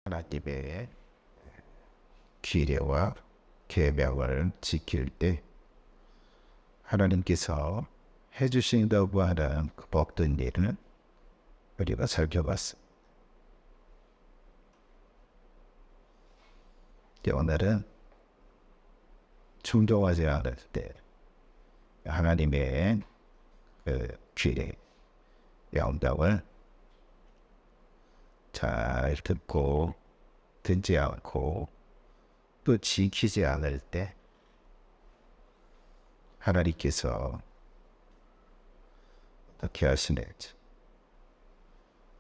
하나님의 규례와 계명을 지킬 때 하나님께서 해주신다고 하는 그 복된 일은 우리가 살펴봤습니다. 오늘은 충족하지 않을 때 하나님의 그 규례, 명령을 잘 듣지 않고 또 지키지 않을 때 하나님께서 어떻게 하시는지,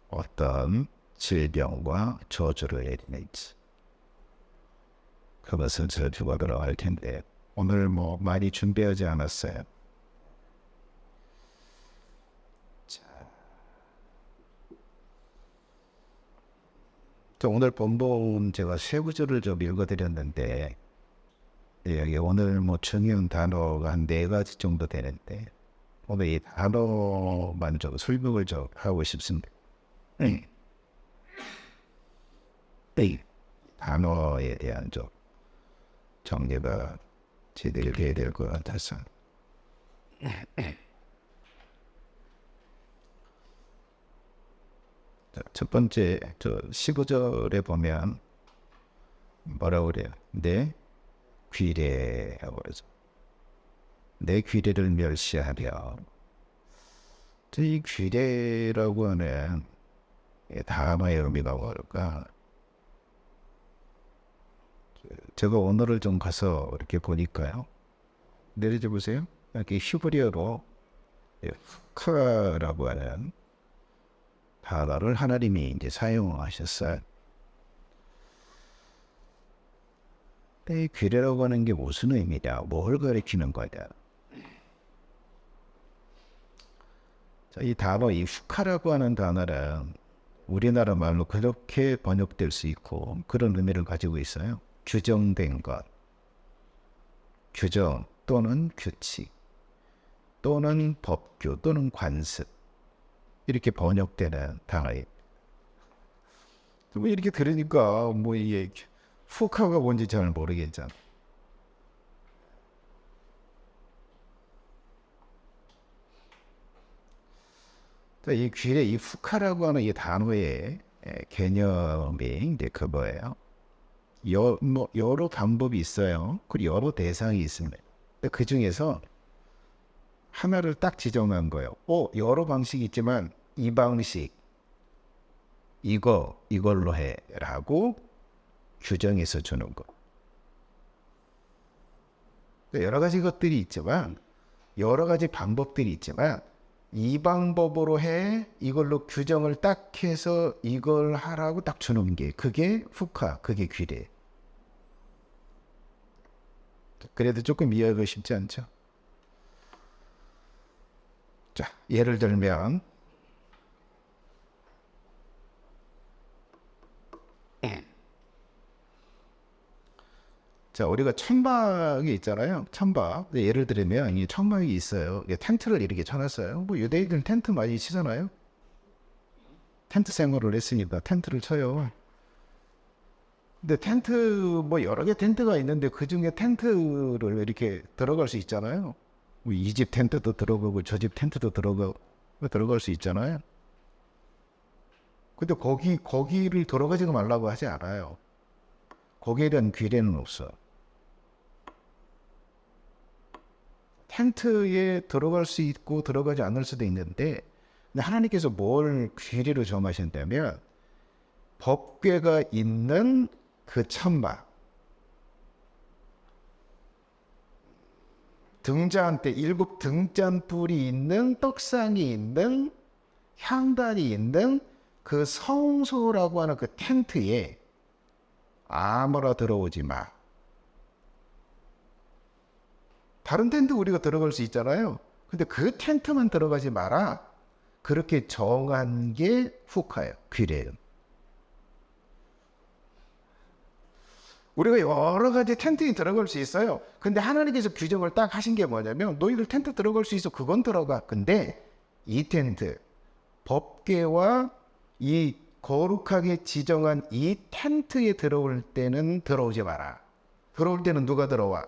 어떤 질병과 저주를 내리는지 그것을 살펴보도록 할 텐데, 오늘 많이 준비하지 않았어요. 오늘 본문 제가 세 구절을 좀 읽어드렸는데, 여기 오늘 중요한 단어가 한 4가지 정도 되는데, 오늘 이 단어만 좀 설명을 좀 하고 싶습니다. 이 단어에 대한 좀 정리가 제대로 돼야 될 것 같아서. 첫 번째 15절에 보면 뭐라고 그래요? 내 규례라고 그러죠. 내 규례를 멸시하며. 이 규례라고 하는 단어의 의미가 뭘까? 제가 오늘을 좀 가서 이렇게 보니까요. 내려줘 보세요. 이렇게 히브리어로 후카라고 하는 단어를 하나님이 이제 사용하셨어요. 이 규례라고 하는 게 무슨 의미냐? 뭘 가리키는 거냐? 이 단어, 이 후카라고 하는 단어는 우리나라 말로 그렇게 번역될 수 있고 그런 의미를 가지고 있어요. 규정된 것, 규정 또는 규칙 또는 법규 또는 관습, 이렇게 번역되는 단어예요. 이렇게 들으니까 이게 후카가 뭔지 잘 모르겠잖아. 이 규례, 이 후카라고 하는 이 단어의 개념이 이제 그거예요. 여러 방법이 있어요. 그리고 여러 대상이 있습니다. 그 중에서 하나를 딱 지정한 거예요. 여러 방식이 있지만 이 방식, 이걸로 해라고 규정해서 주는 거. 여러 가지 것들이 있지만, 여러 가지 방법들이 있지만, 이 방법으로 해, 이걸로 규정을 딱 해서 이걸 하라고 딱 주는 게, 그게 후카, 그게 규례. 그래도 조금 이해하기 쉽지 않죠? 자, 예를 들면 자, 우리가 천막이 있잖아요. 천막. 예를 들면 이 천막이 있어요. 텐트를 이렇게 쳐놨어요. 유대인들은 텐트 많이 치잖아요. 텐트 생활을 했으니까 텐트를 쳐요. 근데 텐트 여러 개 텐트가 있는데 그 중에 텐트를 이렇게 들어갈 수 있잖아요. 이 집 텐트도 들어가고 저 집 텐트도 들어갈 수 있잖아요. 근데 거기를 들어가지 말라고 하지 않아요. 거기에 대한 규례는 없어. 텐트에 들어갈 수 있고 들어가지 않을 수도 있는데, 근데 하나님께서 뭘 규례로 정하신다면 법궤가 있는 그 천막, 등잔 때 7 등잔불이 있는, 떡상이 있는, 향단이 있는 그 성소라고 하는 그 텐트에 아무나 들어오지 마. 다른 텐트 우리가 들어갈 수 있잖아요. 근데 그 텐트만 들어가지 마라. 그렇게 정한 게 후카예요. 규례예요. 우리가 여러 가지 텐트에 들어갈 수 있어요. 근데 하나님께서 규정을 딱 하신 게 뭐냐면, 너희들 텐트 들어갈 수 있어. 그건 들어가. 근데 이 텐트, 법궤와 이 거룩하게 지정한 이 텐트에 들어올 때는 들어오지 마라. 들어올 때는 누가 들어와?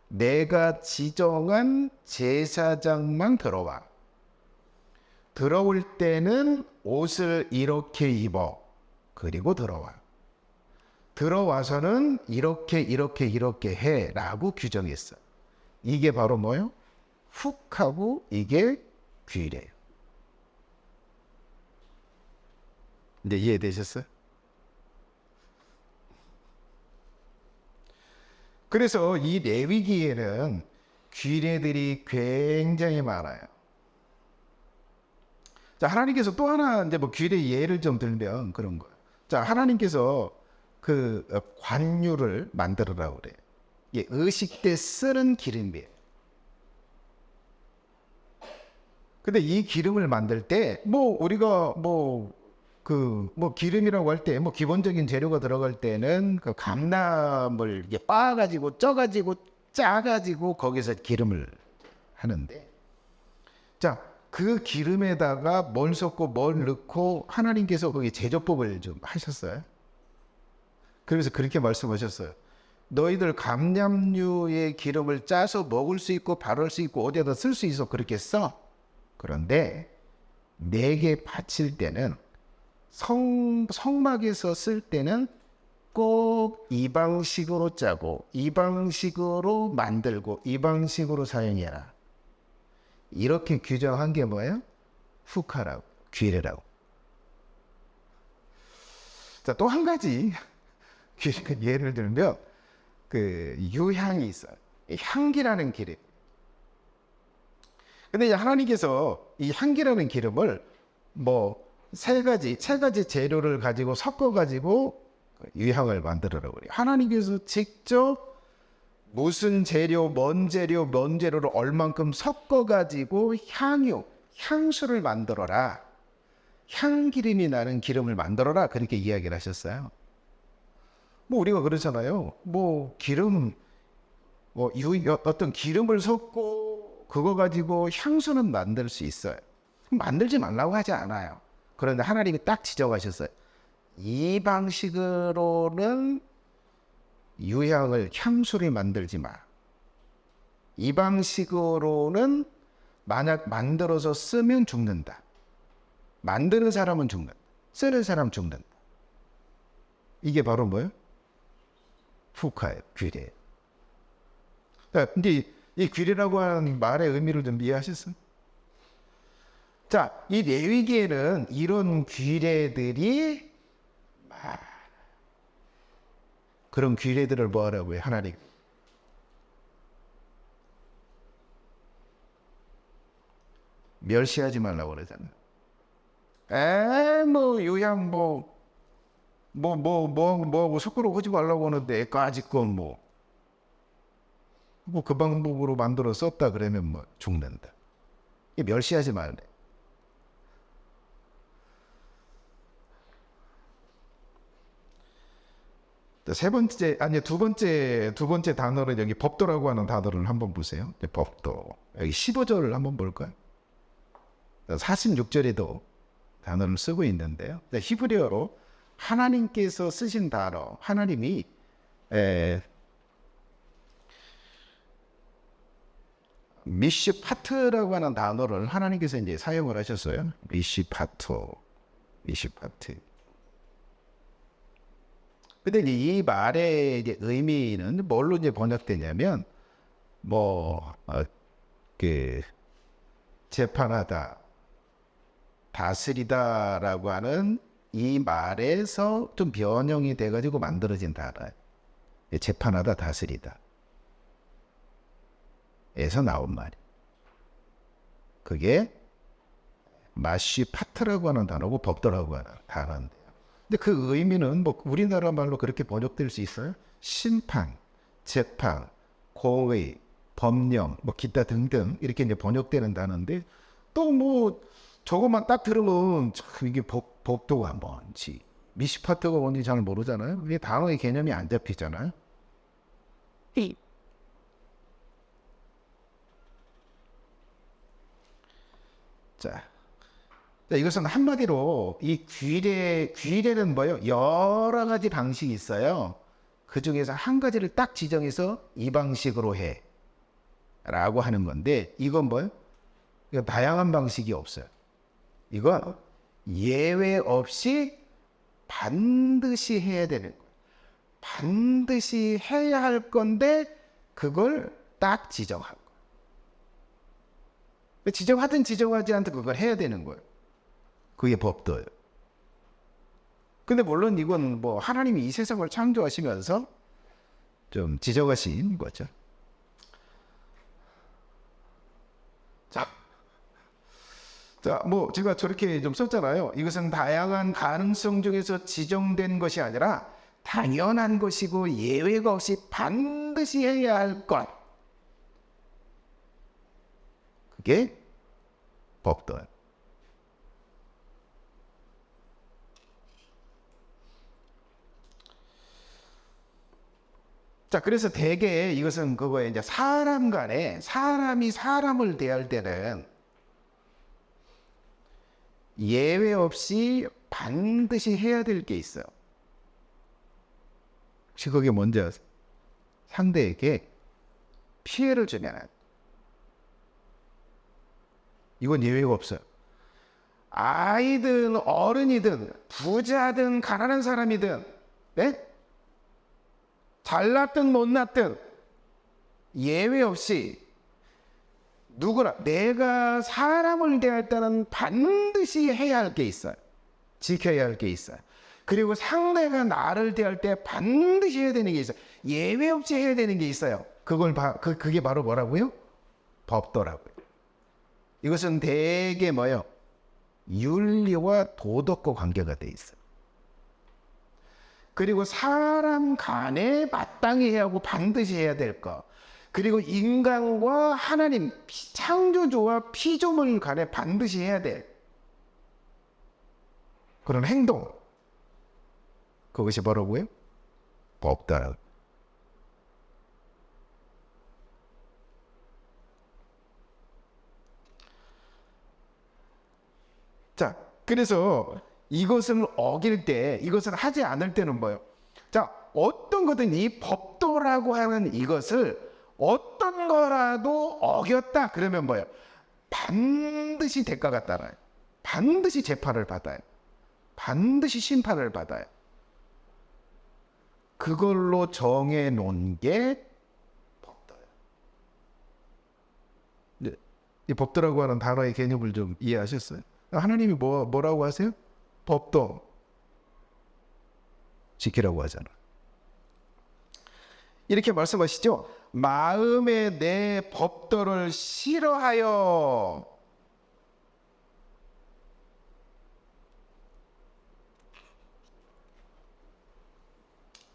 내가 지정한 제사장만 들어와. 들어올 때는 옷을 이렇게 입어. 그리고 들어와. 들어와서는 이렇게 해라고 규정했어. 이게 바로 뭐예요? 훅하고 이게 규례예요. 이제 이해되셨어요? 그래서 이 레위기에는 규례들이 굉장히 많아요. 자, 하나님께서 또 하나 이제 뭐 규례 예를 좀 들면 그런 거예요. 자, 하나님께서 그 관유를 만들으라고 그래요. 이게 의식 때 쓰는 기름이에요. 근데 이 기름을 만들 때 뭐 우리가 기름이라고 할 때 뭐 기본적인 재료가 들어갈 때는 그 감나물 이게 빻아가지고 쪄가지고 짜가지고 거기서 기름을 하는데, 자, 그 기름에다가 뭘 섞고 뭘 넣고 하나님께서 거기 제조법을 좀 하셨어요. 그래서 그렇게 말씀하셨어요. 너희들 감람류의 기름을 짜서 먹을 수 있고 바를 수 있고 어디에다 쓸 수 있어. 그렇게 써. 그런데 내게 바칠 때는 성막에서 쓸 때는 꼭 이 방식으로 짜고 이 방식으로 만들고 이 방식으로 사용해라. 이렇게 규정한 게 뭐예요? 후카라고, 규례라고. 자, 또 한 가지 예를 들면 그 유향이 있어요. 향기라는 기름. 근데 이제 하나님께서 이 향기라는 기름을 뭐 세 가지 재료를 가지고 섞어 가지고 유향을 만들으라고 그래요. 하나님께서 직접 무슨 재료, 뭔 재료를 얼만큼 섞어 가지고 향수를 만들어라. 향기름이 나는 기름을 만들어라. 그렇게 이야기를 하셨어요. 뭐 우리가 그러잖아요. 뭐 기름, 어떤 기름을 섞고 그거 가지고 향수는 만들 수 있어요. 만들지 말라고 하지 않아요. 그런데 하나님이 딱 지적하셨어요. 이 방식으로는 향수를 만들지 마. 이 방식으로는 만약 만들어서 쓰면 죽는다. 만드는 사람은 죽는다. 쓰는 사람 죽는다. 이게 바로 뭐예요? 후카예요. 규례예요. 근데 이 규례라고 하는 말의 의미를 좀 이해하셨어요? 자, 이 레위기에는 이런 규례들이 그런 규례들을 뭐 하라고요? 하나님 멸시하지 말라고 그러잖아요. 유양 뭐하고 섞으러 하지 말라고 하는데 애까지 건 그 방법으로 만들어 썼다 그러면 뭐 죽는다. 이 멸시하지 말래. 두 번째 단어를 여기 법도라고 하는 단어를 한번 보세요. 법도. 여기 15절을 한번 볼까요? 46절에도 단어를 쓰고 있는데요. 히브리어로 하나님께서 쓰신 단어, 하나님이 미시파트라고 하는 단어를 하나님께서 이제 사용을 하셨어요. 미시파트. 근데 이 말의 이제 의미는 뭘로 이제 번역되냐면, 재판하다, 다스리다라고 하는 이 말에서 좀 변형이 돼가지고 만들어진 단어예요. 재판하다, 다스리다. 에서 나온 말이에요. 그게 마시파트라고 하는 단어고 법도라고 하는 단어인데요. 근데 그 의미는 뭐 우리나라 말로 그렇게 번역될 수 있어요? 심판, 재판, 공의, 법령, 뭐 기타 등등 이렇게 이제 번역되는 단어인데, 또 뭐 저것만 딱 들으면 참 이게 법도가 뭔지 미시파트가 뭔지 잘 모르잖아요. 이게 단어의 개념이 안 잡히잖아요. 자, 자, 이것은 한마디로 이 귀례는 뭐예요? 여러 가지 방식이 있어요. 그 중에서 한 가지를 딱 지정해서 이 방식으로 해 라고 하는 건데, 이건 뭐예요? 이건 다양한 방식이 없어요. 이건 예외 없이 반드시 해야 되는 거예요. 반드시 해야 할 건데 그걸 딱 지정한 거예요. 지정하든 지정하지 않든 그걸 해야 되는 거예요. 그게 법도예요. 근데 물론 이건 뭐 하나님이 이 세상을 창조하시면서 좀 지정하신 거죠. 자, 뭐 제가 저렇게 좀 썼잖아요. 이것은 다양한 가능성 중에서 지정된 것이 아니라 당연한 것이고 예외가 없이 반드시 해야 할 것. 그게 법도예요. 자, 그래서 대개 이것은 그거에 이제 사람 간에 사람이 사람을 대할 때는 예외 없이 반드시 해야 될 게 있어요. 혹시 그게 뭔지 아세요? 상대에게 피해를 주면 이건 예외가 없어요. 아이든 어른이든 부자든 가난한 사람이든, 네? 잘났든 못났든 예외 없이 누구나 내가 사람을 대할 때는 반드시 해야 할 게 있어요. 지켜야 할 게 있어요. 그리고 상대가 나를 대할 때 반드시 해야 되는 게 있어요. 예외 없이 해야 되는 게 있어요. 그게 바로 뭐라고요? 법도라고요. 이것은 대개 뭐예요? 윤리와 도덕과 관계가 돼 있어요. 그리고 사람 간에 마땅히 해야 하고 반드시 해야 될 것. 그리고 인간과 하나님 창조주와 피조물 간에 반드시 해야 될 그런 행동. 그것이 뭐라고요? 법다. 자, 그래서 이것을 어길 때, 이것을 하지 않을 때는 뭐예요? 자, 어떤 거든 이 법도라고 하는 이것을 어떤 거라도 어겼다 그러면 뭐예요? 반드시 대가가 따라요. 반드시 재판을 받아요. 반드시 심판을 받아요. 그걸로 정해 놓은 게 법도예요. 이 법도라고 하는 단어의 개념을 좀 이해하셨어요? 하나님이 뭐라고 하세요? 법도 지키라고 하잖아. 이렇게 말씀하시죠. 마음에 내 법도를 싫어하여.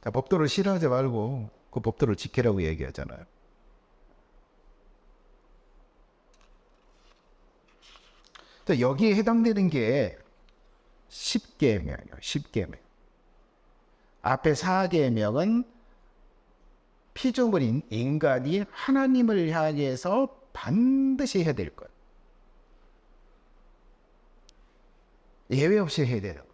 자, 법도를 싫어하지 말고 그 법도를 지키라고 얘기하잖아요. 자, 여기에 해당되는 게 10계명이에요. 10계명. 앞에 4계명은 피조물인 인간이 하나님을 향해서 반드시 해야 될 것. 예외 없이 해야 되는 것.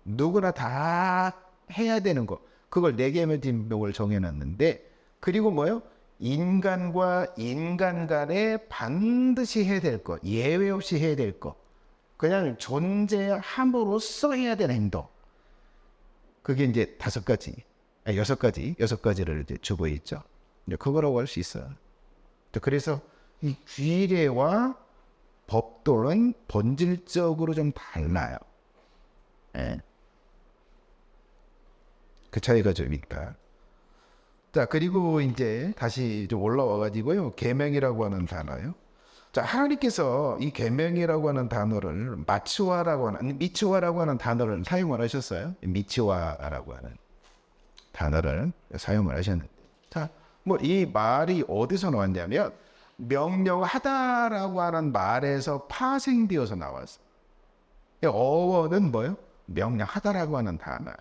누구나 다 해야 되는 것. 그걸 4계명을 정해놨는데, 그리고 뭐요? 인간과 인간 간에 반드시 해야 될 것. 예외 없이 해야 될 것. 그냥 존재함으로써 해야 되는 행동. 그게 이제 5가지. 6가지를 이제 주고 있죠. 그거라고 할 수 있어요. 그래서 이 규례와 법도는 본질적으로 좀 달라요. 예. 그 차이가 좀 있다. 자, 그리고 이제 다시 좀 올라와 가지고요. 계명이라고 하는 단어요. 자, 하나님께서 이 계명이라고 하는 단어를 미츠와라고 하는 단어를 사용을 하셨어요. 미츠와라고 하는 단어를 사용을 하셨는데, 자, 뭐 이 말이 어디서 나왔냐면 명령하다라고 하는 말에서 파생되어서 나왔어요. 어원은 뭐예요? 명령하다라고 하는 단어.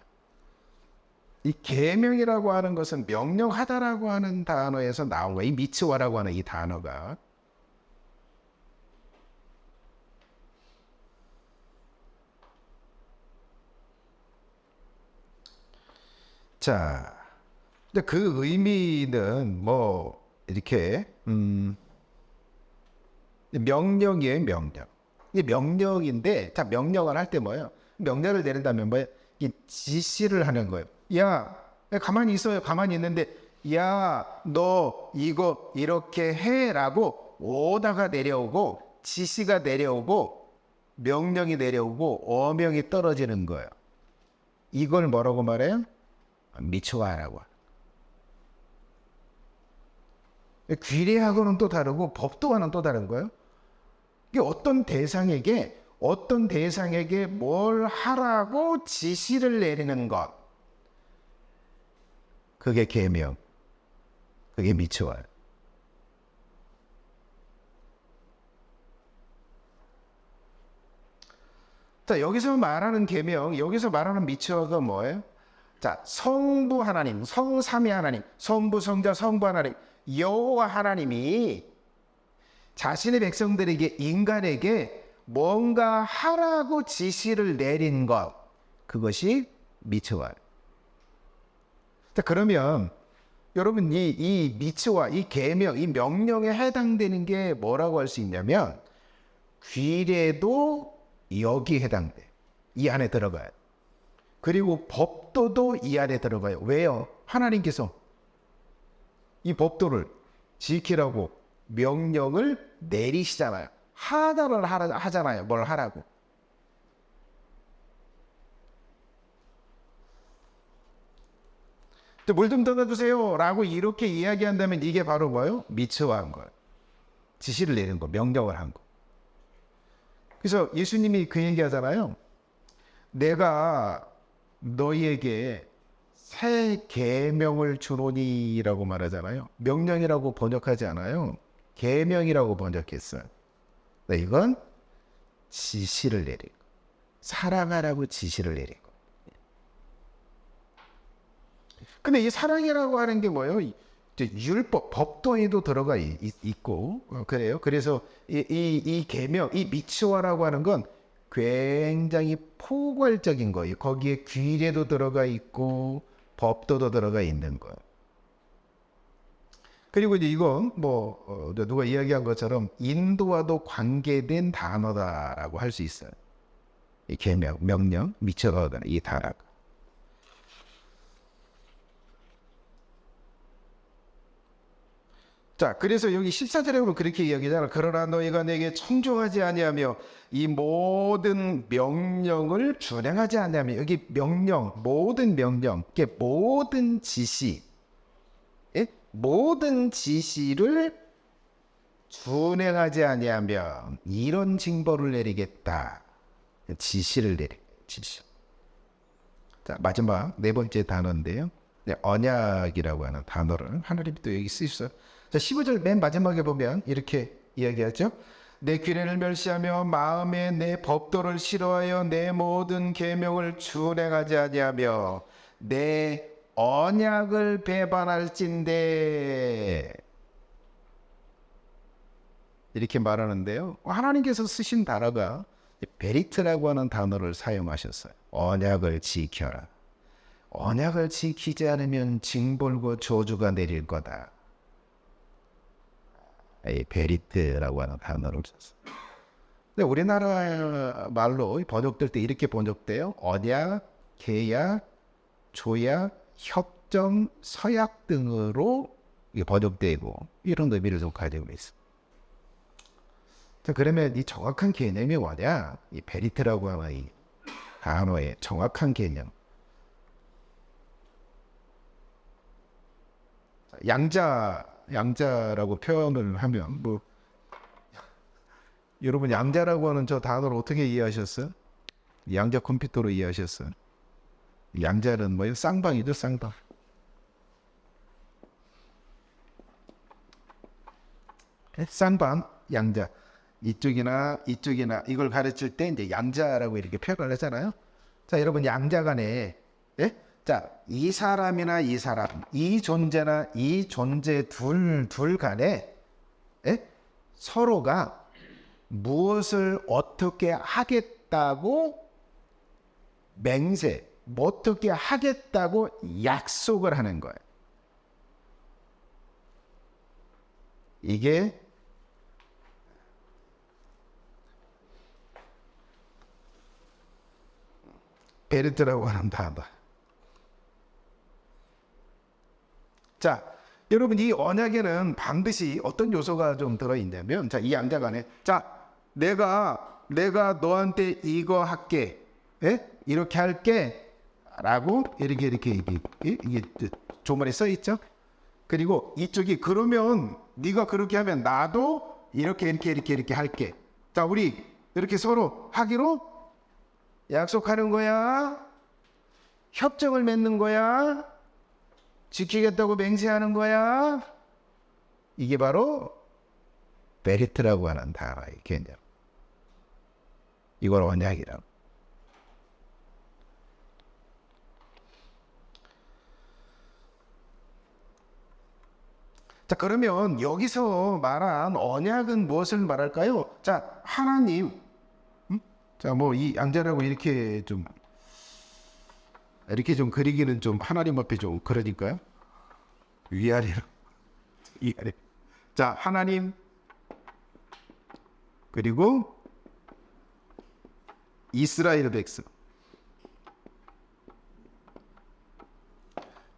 이 계명이라고 하는 것은 명령하다라고 하는 단어에서 나온 거예요. 이 미츠와라고 하는 이 단어가. 자, 근데 그 의미는 뭐 이렇게 명령이에요, 명령. 이게 명령인데, 자, 명령을 할 때 뭐예요? 명령을 내린다면 뭐예요? 이 지시를 하는 거예요. 야, 가만히 있어요. 가만히 있는데, 야, 너 이거 이렇게 해라고 오다가 내려오고, 지시가 내려오고, 명령이 내려오고, 어명이 떨어지는 거예요. 이걸 뭐라고 말해요? 미츠와라고. 규례하고는 또 다르고 법도와는 또 다른 거예요. 이게 어떤 대상에게 뭘 하라고 지시를 내리는 것, 그게 계명, 그게 미츠와예요. 자, 여기서 말하는 계명, 여기서 말하는 미츠와가 뭐예요? 자, 성부 하나님, 성삼위 하나님, 성부, 성자, 성부 하나님, 여호와 하나님이 자신의 백성들에게, 인간에게 뭔가 하라고 지시를 내린 것, 그것이 미츠와. 자, 그러면 여러분 이 미츠와, 이 계명, 이 명령에 해당되는 게 뭐라고 할 수 있냐면, 규례도 여기 해당돼. 이 안에 들어가요. 그리고 법도도 이 안에 들어가요. 왜요? 하나님께서 이 법도를 지키라고 명령을 내리시잖아요. 하나를 하잖아요. 뭘 하라고. 물 좀 떠나주세요 라고 이렇게 이야기한다면 이게 바로 뭐예요? 미츠와한 거예요. 지시를 내린 거, 명령을 한 거. 그래서 예수님이 그 얘기 하잖아요. 내가 너희에게 새 계명을 주노니라고 말하잖아요. 명령이라고 번역하지 않아요. 계명이라고 번역했어요. 이건 지시를 내린 거. 사랑하라고 지시를 내린 거. 근데 이 사랑이라고 하는 게 뭐예요? 율법, 법도에도 들어가 있고 그래요. 그래서 이 계명, 이 미츠와라고 하는 건 굉장히 포괄적인 거예요. 거기에 규례도 들어가 있고 법도도 들어가 있는 거예요. 그리고 이제 이건 뭐 누가 이야기한 것처럼 인도와도 관계된 단어다라고 할 수 있어요. 이 계명, 명령, 미츠와가 이 단어가. 자, 그래서 여기 14절에 보면 그렇게 이야기하잖아. 그러나 너희가 내게 청종하지 아니하며 이 모든 명령을 준행하지 아니하며, 여기 명령, 모든 명령, 이게 모든 지시, 예? 모든 지시를 준행하지 아니하면 이런 징벌을 내리겠다. 지시를 지시. 자, 마지막 네 번째 단어인데요. 네, 언약이라고 하는 단어를 하나님이 또 여기 쓰셨어요. 자, 15절 맨 마지막에 보면 이렇게 이야기하죠. 내 규례를 멸시하며 마음에 내 법도를 싫어하여 내 모든 계명을 준행하지 아니하며 내 언약을 배반할진대. 이렇게 말하는데요. 하나님께서 쓰신 단어가 베리트라고 하는 단어를 사용하셨어요. 언약을 지켜라. 언약을 지키지 않으면 징벌과 저주가 내릴 거다. 이 베리트라고 하는 단어를 썼어요. 근데 우리나라 말로 번역될 때 이렇게 번역돼요. 언약, 계약, 조약, 협정, 서약 등으로 번역되고 이런 의미를 좀 가지고 있어요. 자, 그러면 이 정확한 개념이 뭐냐? 이 베리트라고 하는 이 단어의 정확한 개념. 양자라고 표현을 하면 뭐 여러분 양자라고 하는 저 단어를 어떻게 이해하셨어요? 양자 컴퓨터로 이해하셨어요? 양자는 뭐예요? 쌍방이죠, 쌍방. 쌍방, 양자. 이쪽이나 이걸 가르칠 때 이제 양자라고 이렇게 표현을 하잖아요. 자, 여러분 양자 간에, 예? 자, 이 사람이나 이 사람, 이 존재나 이 존재 둘 간에, 예? 서로가 무엇을 어떻게 하겠다고 어떻게 하겠다고 약속을 하는 거예요. 이게 베르트라고 하는 단어. 자, 여러분 이 언약에는 반드시 어떤 요소가 좀 들어있냐면, 자, 이 양장 안에, 자, 내가 너한테 이거 할게, 예? 이렇게 할게, 라고 이게 조문에 써 있죠. 그리고 이쪽이 그러면 네가 그렇게 하면 나도 이렇게 할게. 자, 우리 이렇게 서로 하기로 약속하는 거야. 협정을 맺는 거야. 지키겠다고 맹세하는 거야. 이게 바로 베리트라고 하는 단어의 개념. 이걸 언약이라고. 자, 그러면 여기서 말한 언약은 무엇을 말할까요? 자, 하나님. 자, 뭐 이 양자라고 이렇게 좀 그리기는 좀 하나님 앞에 좀 그러니까요. 위아래로. 위아래. 자, 하나님. 그리고 이스라엘 백성.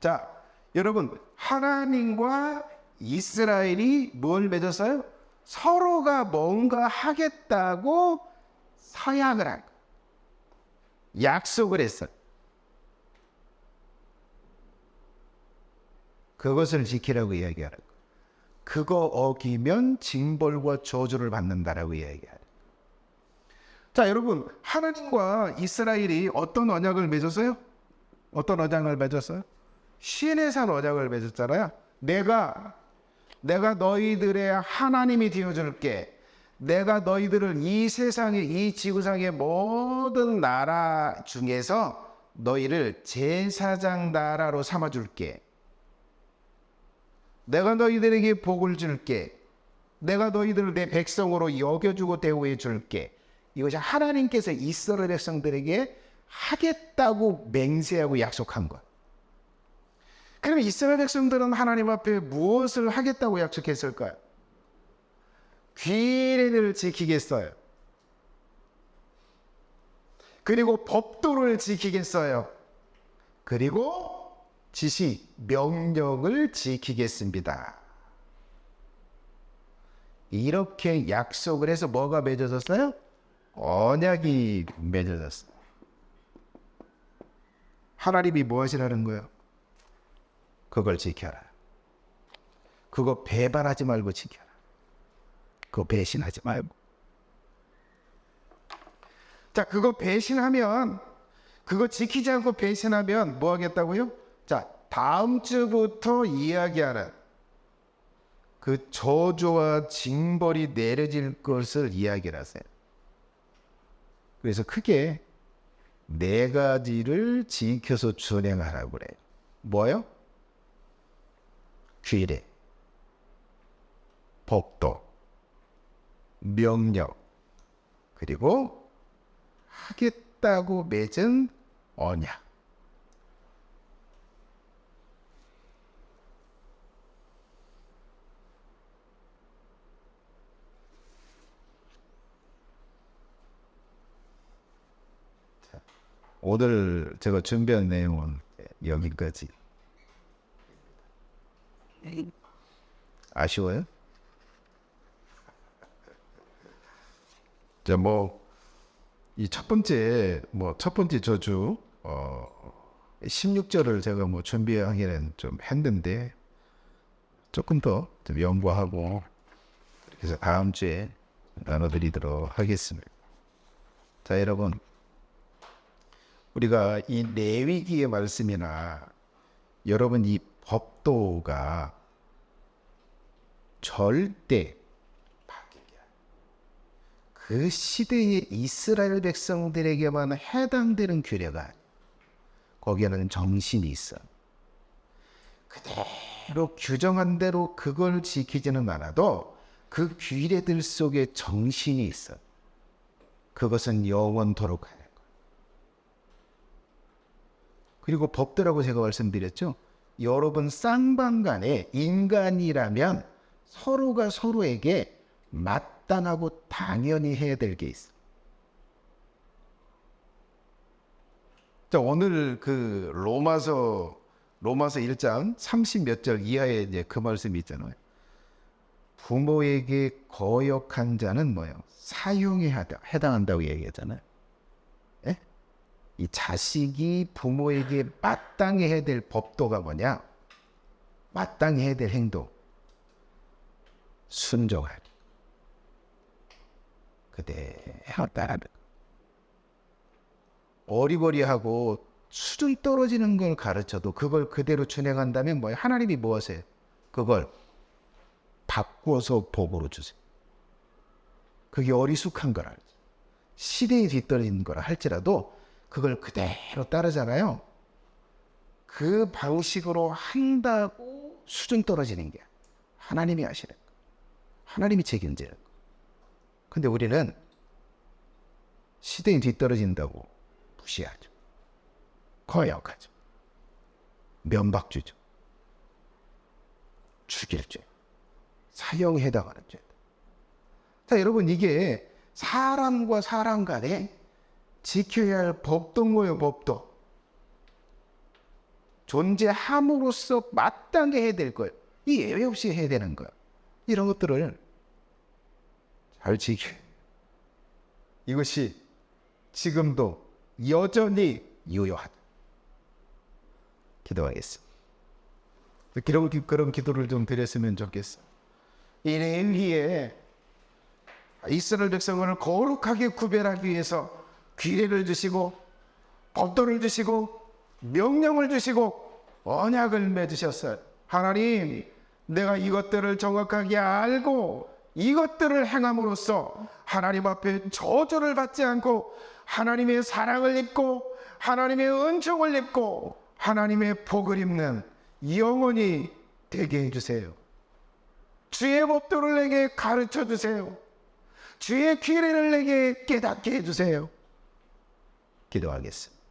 자, 여러분, 하나님과 이스라엘이 뭘 맺었어요? 서로가 뭔가 하겠다고 서약을 한 거예요. 약속을 했어요. 그것을 지키라고 이야기하는 거예요. 그거 어기면 징벌과 저주를 받는다라고 이야기하는 거예요. 자, 여러분, 하나님과 이스라엘이 어떤 언약을 맺었어요? 어떤 언약을 맺었어요? 시내산 언약을 맺었잖아요. 내가 너희들의 하나님이 되어줄게. 내가 너희들을 이 세상의, 이 지구상의 모든 나라 중에서 너희를 제사장 나라로 삼아줄게. 내가 너희들에게 복을 줄게. 내가 너희들을 내 백성으로 여겨주고 대우해 줄게. 이것이 하나님께서 이스라엘 백성들에게 하겠다고 맹세하고 약속한 것. 그러면 이스라엘 백성들은 하나님 앞에 무엇을 하겠다고 약속했을까요? 규례를 지키겠어요. 그리고 법도를 지키겠어요. 그리고 지시, 명령을 지키겠습니다. 이렇게 약속을 해서 뭐가 맺어졌어요? 언약이 맺어졌어요. 하나님이 뭐 하시라는 거예요? 그걸 지켜라. 그거 배반하지 말고 지켜라. 그거 배신하지 말고. 자, 그거 배신하면, 그거 지키지 않고 배신하면 뭐 하겠다고요? 자, 다음 주부터 이야기하는 그 저주와 징벌이 내려질 것을 이야기를 하세요. 그래서 크게 네 가지를 지켜서 준행하라고 그래요. 뭐요? 규례, 법도, 명령, 그리고 하겠다고 맺은 언약. 자, 오늘 제가 준비한 내용은 여기까지. 아쉬워요? 자, 이 첫 번째 저주 16절을 제가 준비하기는 좀 했는데 조금 더 좀 연구하고 그래서 다음 주에 나눠드리도록 하겠습니다. 자, 여러분, 우리가 이 레위기의 말씀이나 여러분 이 법도가 절대 그 시대의 이스라엘 백성들에게만 해당되는 규례가 아니에요. 거기에는 정신이 있어. 그대로 규정한 대로 그걸 지키지는 않아도 그 규례들 속에 정신이 있어. 그것은 영원토록 하는 거예요. 그리고 법도라고 제가 말씀드렸죠. 여러분 쌍방간에 인간이라면 서로가 서로에게 마땅하고 당연히 해야 될 게 있어. 자, 오늘 그 로마서 1장 30 몇 절 이하에 이제 그 말씀이 있잖아요. 부모에게 거역한 자는 뭐예요? 사형에 해당한다고 얘기했잖아요. 예? 이 자식이 부모에게 마땅히 해야 될 법도가 뭐냐? 마땅히 해야 될 행동. 순종하기. 그대로 따르는 거. 어리버리하고 수준 떨어지는 걸 가르쳐도 그걸 그대로 준행한다면 뭐예요? 하나님이 뭐 하세요? 그걸 바꿔서 복으로 주세요. 그게 어리숙한 거라. 시대에 뒤떨어진 거라 할지라도 그걸 그대로 따르잖아요. 그 방식으로 한다고 수준 떨어지는 게 하나님이 하시는 거. 하나님이 책임지는 거. 근데 우리는 시대에 뒤떨어진다고 무시하죠. 거역하죠. 면박주죠. 죽일 죄. 사형에 해당하는 죄다. 자, 여러분, 이게 사람과 사람 간에 지켜야 할 법도인 거예요, 법도. 존재함으로써 마땅히 해야 될 거예요. 이 예외 없이 해야 되는 거예요. 이런 것들을 잘 지켜요. 이것이 지금도 여전히 유효하다. 기도하겠습니다. 그런 기도를 좀 드렸으면 좋겠어요. 이 레위기에 이스라엘 백성을 거룩하게 구별하기 위해서 규례를 주시고 법도를 주시고 명령을 주시고 언약을 맺으셨어요. 하나님, 내가 이것들을 정확하게 알고 이것들을 행함으로써 하나님 앞에 저주를 받지 않고 하나님의 사랑을 입고 하나님의 은총을 입고 하나님의 복을 입는 영혼이 되게 해주세요. 주의 법도를 내게 가르쳐 주세요. 주의 규례를 내게 깨닫게 해주세요. 기도하겠습니다.